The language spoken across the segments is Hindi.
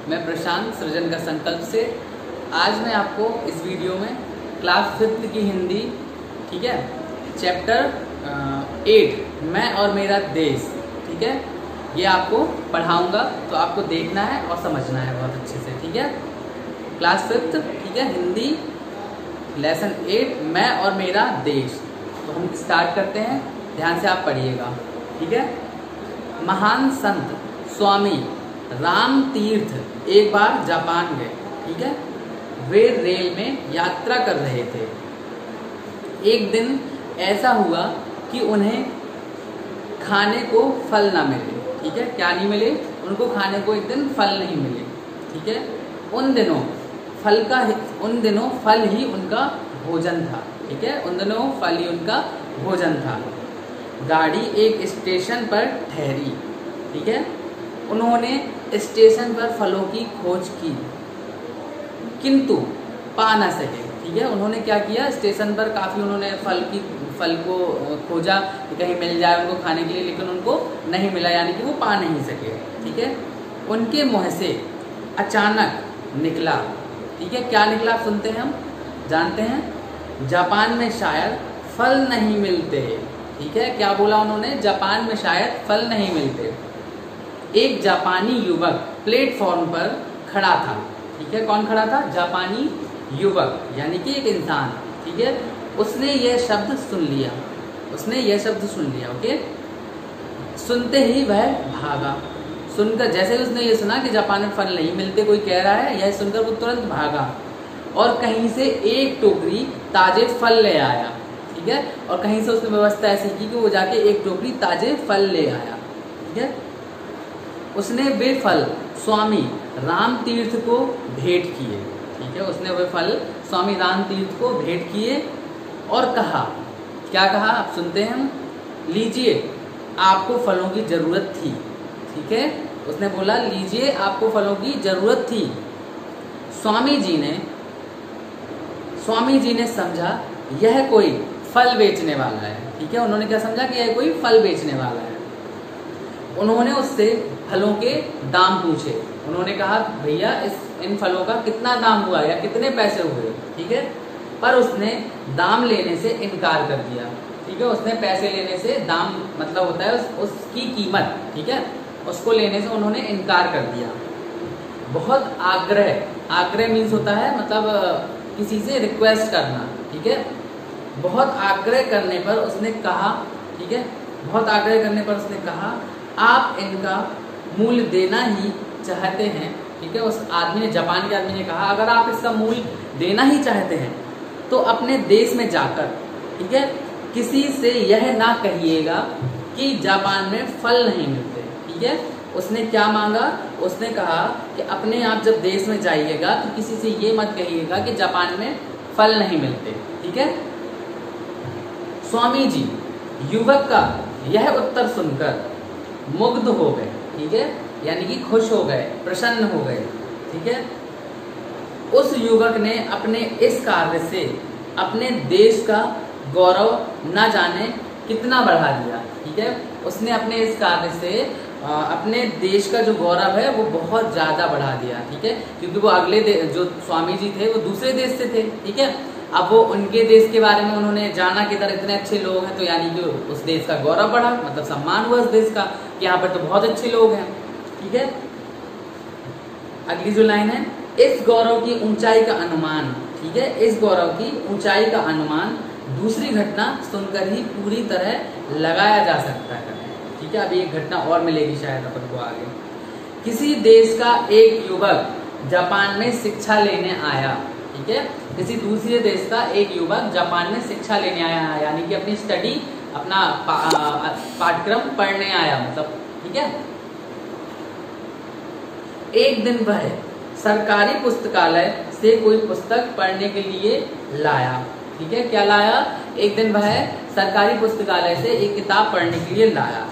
मैं प्रशांत सृजन का संकल्प से आज मैं आपको इस वीडियो में क्लास 5th की हिंदी, ठीक है, चैप्टर 8 मैं और मेरा देश, ठीक है, ये आपको पढ़ाऊंगा। तो आपको देखना है और समझना है बहुत अच्छे से, ठीक है। क्लास 5th, ठीक है, हिंदी लेसन 8 मैं और मेरा देश। तो हम स्टार्ट करते हैं, ध्यान से आप पढ़िएगा, ठीक है। महान संत स्वामी राम तीर्थ एक बार जापान गए, ठीक है। वे रेल में यात्रा कर रहे थे। एक दिन ऐसा हुआ कि उन्हें खाने को फल ना मिले, ठीक है। क्या नहीं मिले? उनको खाने को एक दिन फल नहीं मिले, ठीक है। उन दिनों फल ही उनका भोजन था, ठीक है। उन दिनों फल ही उनका भोजन था। गाड़ी एक स्टेशन पर ठहरी, ठीक है। उन्होंने स्टेशन पर फलों की खोज की किंतु पा ना सके, ठीक है। उन्होंने क्या किया, स्टेशन पर काफ़ी उन्होंने फल को खोजा कि कहीं मिल जाए उनको खाने के लिए, लेकिन उनको नहीं मिला, यानी कि वो पा नहीं सके, ठीक है। उनके मुँह से अचानक निकला, ठीक है। क्या निकला आप सुनते हैं, हम जानते हैं। जापान में शायद फल नहीं मिलते, ठीक है। क्या बोला उन्होंने? जापान में शायद फल नहीं मिलते। एक जापानी युवक प्लेटफॉर्म पर खड़ा था, ठीक है। कौन खड़ा था? जापानी युवक, यानी कि एक इंसान, ठीक है। उसने यह शब्द सुन लिया, ओके। सुनते ही वह भागा। सुनकर जैसे उसने ये सुना कि जापान में फल नहीं मिलते, कोई कह रहा है, यह सुनकर वो तुरंत भागा और कहीं से एक टोकरी ताजे फल ले आया, ठीक है। और कहीं से उसने व्यवस्था ऐसी की कि वो जाके एक टोकरी ताजे फल ले आया, ठीक है। उसने वे फल स्वामी राम तीर्थ को भेंट किए, ठीक है। उसने वे फल स्वामी राम तीर्थ को भेंट किए और कहा, क्या कहा आप सुनते हैं। लीजिए, आपको फलों की जरूरत थी, ठीक है। उसने बोला लीजिए, आपको फलों की जरूरत थी। स्वामी जी ने समझा यह कोई फल बेचने वाला है, ठीक है। उन्होंने क्या समझा कि यह कोई फल बेचने वाला है। उन्होंने उससे फलों के दाम पूछे। उन्होंने कहा भैया इन फलों का कितना दाम हुआ या कितने पैसे हुए, ठीक है। पर उसने दाम लेने से इनकार कर दिया, ठीक है। उसने पैसे लेने से, दाम मतलब होता है उसकी कीमत, ठीक है, उसको लेने से उन्होंने इनकार कर दिया। बहुत आग्रह मीन्स होता है मतलब किसी से रिक्वेस्ट करना, ठीक है। बहुत आग्रह करने पर उसने कहा, ठीक है, बहुत आग्रह करने पर उसने कहा आप इनका मूल्य देना ही चाहते हैं, ठीक है। उस आदमी ने, जापान के आदमी ने कहा अगर आप इसका मूल्य देना ही चाहते हैं तो अपने देश में जाकर, ठीक है, किसी से यह ना कहिएगा कि जापान में फल नहीं मिलते, ठीक है। उसने क्या मांगा? उसने कहा कि अपने आप जब देश में जाइएगा तो किसी से ये मत कहिएगा कि जापान में फल नहीं मिलते, ठीक है। स्वामी जी युवक का यह उत्तर सुनकर मुग्ध हो गए, ठीक है, यानी कि खुश हो गए, प्रसन्न हो गए, ठीक है। उस युवक ने अपने इस कार्य से अपने देश का गौरव न जाने कितना बढ़ा दिया, ठीक है। उसने अपने इस कार्य से अपने देश का जो गौरव है वो बहुत ज्यादा बढ़ा दिया, ठीक है। क्योंकि वो जो स्वामी जी थे वो दूसरे देश से थे, ठीक है। अब वो उनके देश के बारे में उन्होंने जाना कि इधर इतने अच्छे लोग हैं, तो यानी कि उस देश का गौरव बढ़ा, मतलब सम्मान हुआ उस देश का कि यहाँ पर तो बहुत अच्छे लोग हैं, ठीक है। अगली जो लाइन है, इस गौरव की ऊंचाई का अनुमान, ठीक है, इस गौरव की ऊंचाई का अनुमान दूसरी घटना सुनकर ही पूरी तरह लगाया जा सकता है, ठीक है। अभी एक घटना और मिलेगी शायद अपन को आगे। किसी देश का एक युवक जापान में शिक्षा लेने आया, ठीक है। किसी दूसरे देश का एक युवक जापान में शिक्षा लेने आया, यानी कि अपनी स्टडी, अपना पाठ्यक्रम पढ़ने आया, मतलब, ठीक है। एक दिन वह सरकारी पुस्तकालय से कोई पुस्तक पढ़ने के लिए लाया, ठीक है। क्या लाया? एक दिन वह सरकारी पुस्तकालय से एक किताब पढ़ने के लिए लाया।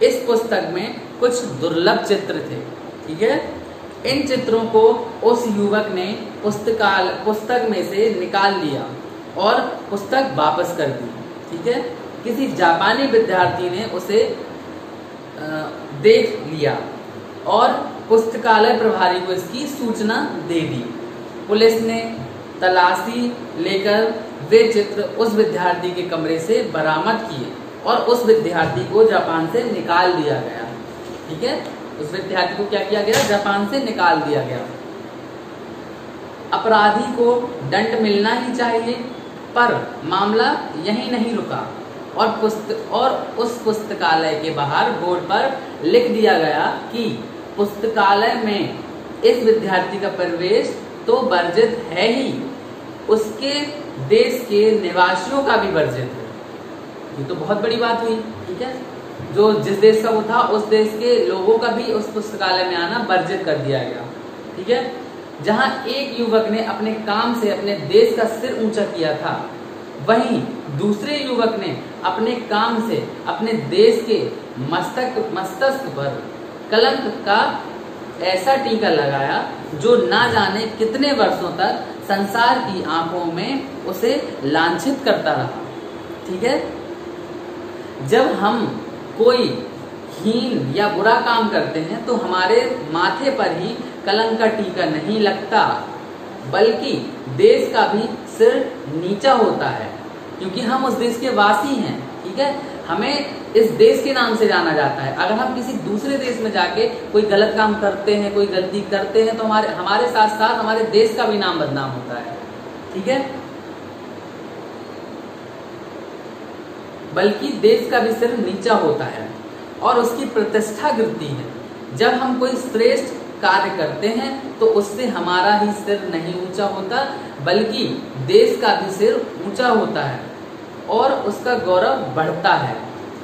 इस पुस्तक में कुछ दुर्लभ चित्र थे, ठीक है। इन चित्रों को उस युवक ने पुस्तक में से निकाल लिया और पुस्तक वापस कर दी, ठीक है। किसी जापानी विद्यार्थी ने उसे देख लिया और पुस्तकालय प्रभारी को इसकी सूचना दे दी। पुलिस ने तलाशी लेकर वे चित्र उस विद्यार्थी के कमरे से बरामद किए और उस विद्यार्थी को जापान से निकाल दिया गया। ठीक है, उस विद्यार्थी को क्या किया गया? जापान से निकाल दिया गया। अपराधी को दंड मिलना ही चाहिए, पर मामला यहीं नहीं रुका और उस पुस्तकालय के बाहर बोर्ड पर लिख दिया गया कि पुस्तकालय में इस विद्यार्थी का प्रवेश तो वर्जित है ही, उसके देश के निवासियों का भी वर्जित है। ये तो बहुत बड़ी बात हुई। ठीक है, जो जिस देश का वो था उस देश के लोगों का भी उस पुस्तकालय में आना वर्जित कर दिया गया। ठीक है, जहां एक युवक ने अपने काम से अपने देश का सिर ऊंचा किया था, वहीं दूसरे युवक ने अपने काम से अपने देश के मस्तक पर कलंक का ऐसा टीका लगाया जो ना जाने कितने वर्षों तक संसार की आंखों में उसे लांछित करता रहा। ठीक है, जब हम कोई हीन या बुरा काम करते हैं तो हमारे माथे पर ही कलंक का टीका नहीं लगता, बल्कि देश का भी सिर नीचा होता है, क्योंकि हम उस देश के वासी हैं। ठीक है, हमें इस देश के नाम से जाना जाता है। अगर हम किसी दूसरे देश में जाके कोई गलत काम करते हैं, कोई गलती करते हैं, तो हमारे साथ साथ हमारे देश का भी नाम बदनाम होता है। ठीक है, बल्कि देश का भी सिर नीचा होता है और उसकी प्रतिष्ठा गिरती है। जब हम कोई श्रेष्ठ कार्य करते हैं तो उससे हमारा ही सिर नहीं ऊंचा होता, बल्कि देश का भी सिर ऊंचा होता है और उसका गौरव बढ़ता है।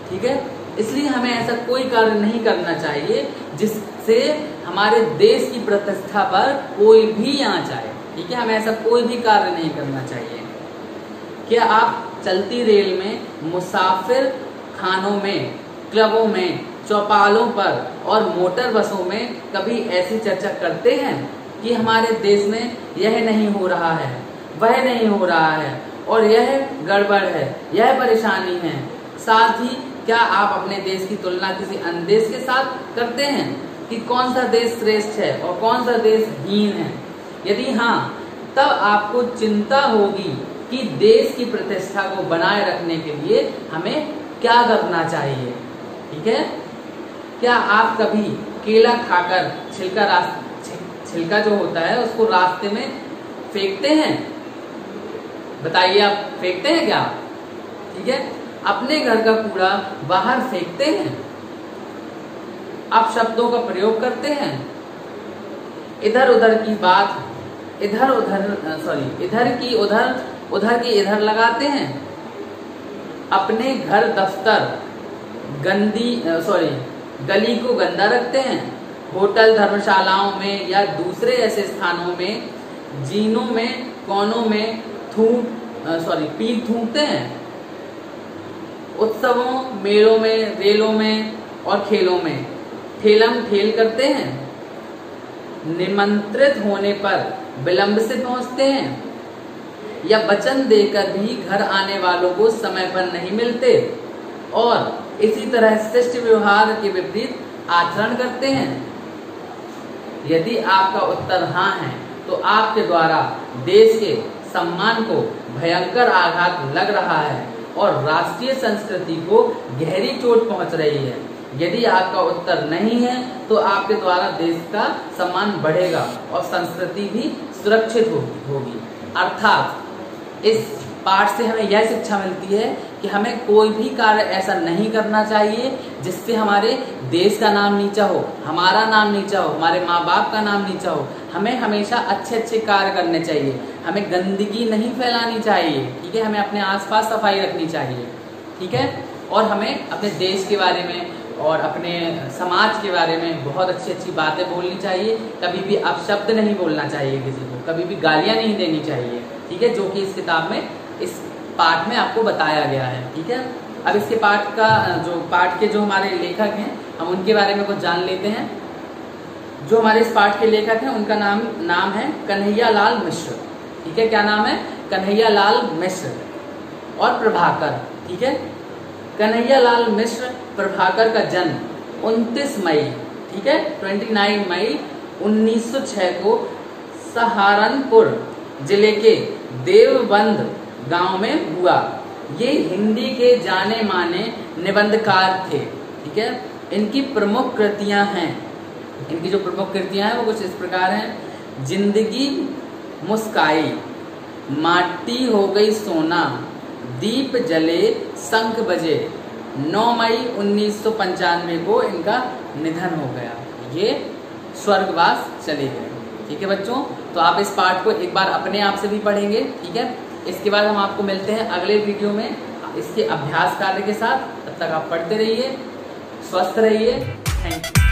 ठीक है, इसलिए हमें ऐसा कोई कार्य नहीं करना चाहिए जिससे हमारे देश की प्रतिष्ठा पर कोई भी आंच आए। ठीक है, हमें ऐसा कोई भी कार्य नहीं करना चाहिए। क्या आप चलती रेल में, मुसाफिर खानों में, क्लबों में, चौपालों पर और मोटर बसों में कभी ऐसी चर्चा करते हैं कि हमारे देश में यह नहीं हो रहा है, वह नहीं हो रहा है और यह गड़बड़ है, यह परेशानी है? साथ ही क्या आप अपने देश की तुलना किसी अन्य देश के साथ करते हैं कि कौन सा देश श्रेष्ठ है और कौन सा देश हीन है? यदि हाँ, तब आपको चिंता होगी कि देश की प्रतिष्ठा को बनाए रखने के लिए हमें क्या करना चाहिए। ठीक है, क्या आप कभी केला खाकर छिलका जो होता है उसको रास्ते में फेंकते हैं? बताइए, आप फेंकते हैं क्या? ठीक है, अपने घर का कूड़ा बाहर फेंकते हैं? आप शब्दों का प्रयोग करते हैं? इधर उधर की बात उधर की इधर लगाते हैं? अपने घर दफ्तर गली को गंदा रखते हैं? होटल, धर्मशालाओं में या दूसरे ऐसे स्थानों में, जीनों में, कोनों में पीठ थूकते हैं? उत्सवों, मेलों में, रेलों में और खेलों में ठेलम ठेल करते हैं? निमंत्रित होने पर विलंब से पहुंचते हैं या वचन देकर भी घर आने वालों को समय पर नहीं मिलते और इसी तरह शिष्ट व्यवहार के विपरीत आचरण करते हैं? यदि आपका उत्तर हाँ है तो आपके द्वारा देश के सम्मान को भयंकर आघात लग रहा है और राष्ट्रीय संस्कृति को गहरी चोट पहुंच रही है। यदि आपका उत्तर नहीं है तो आपके द्वारा देश का सम्मान बढ़ेगा और संस्कृति भी सुरक्षित होगी। अर्थात इस पाठ से हमें यह शिक्षा मिलती है कि हमें कोई भी कार्य ऐसा नहीं करना चाहिए जिससे हमारे देश का नाम नीचा हो, हमारा नाम नीचा हो, हमारे माँ बाप का नाम नीचा हो। हमें हमेशा अच्छे अच्छे कार्य करने चाहिए, हमें गंदगी नहीं फैलानी चाहिए। ठीक है, हमें अपने आसपास सफाई रखनी चाहिए। ठीक है, और हमें अपने देश के बारे में और अपने समाज के बारे में बहुत अच्छी अच्छी बातें बोलनी चाहिए। कभी भी अपशब्द नहीं बोलना चाहिए किसी को, कभी भी गालियाँ नहीं देनी चाहिए। ठीक है, जो कि इस किताब में, इस पाठ में आपको बताया गया है। ठीक है, अब इसके पाठ के जो हमारे लेखक हैं हम उनके बारे में कुछ जान लेते हैं। जो हमारे इस पाठ के लेखक हैं उनका नाम है कन्हैया लाल मिश्र। ठीक है, क्या नाम है? कन्हैया लाल मिश्र और प्रभाकर। ठीक है, कन्हैया लाल मिश्र प्रभाकर का जन्म 29 मई ठीक है। 29 मई 1906 को सहारनपुर जिले के देवबंद गांव में हुआ। ये हिंदी के जाने माने निबंधकार थे, ठीक है। इनकी प्रमुख कृतियां हैं, इनकी जो प्रमुख कृतियां हैं वो कुछ इस प्रकार हैं। जिंदगी मुस्काई, माटी हो गई सोना, दीप जले शंख बजे। 9 मई 1995 को इनका निधन हो गया, ये स्वर्गवास चले गए, ठीक है बच्चों। तो आप इस पाठ को एक बार अपने आप से भी पढ़ेंगे, ठीक है। इसके बाद हम आपको मिलते हैं अगले वीडियो में इसके अभ्यास कार्य के साथ। तब तक आप पढ़ते रहिए, स्वस्थ रहिए। Thank you.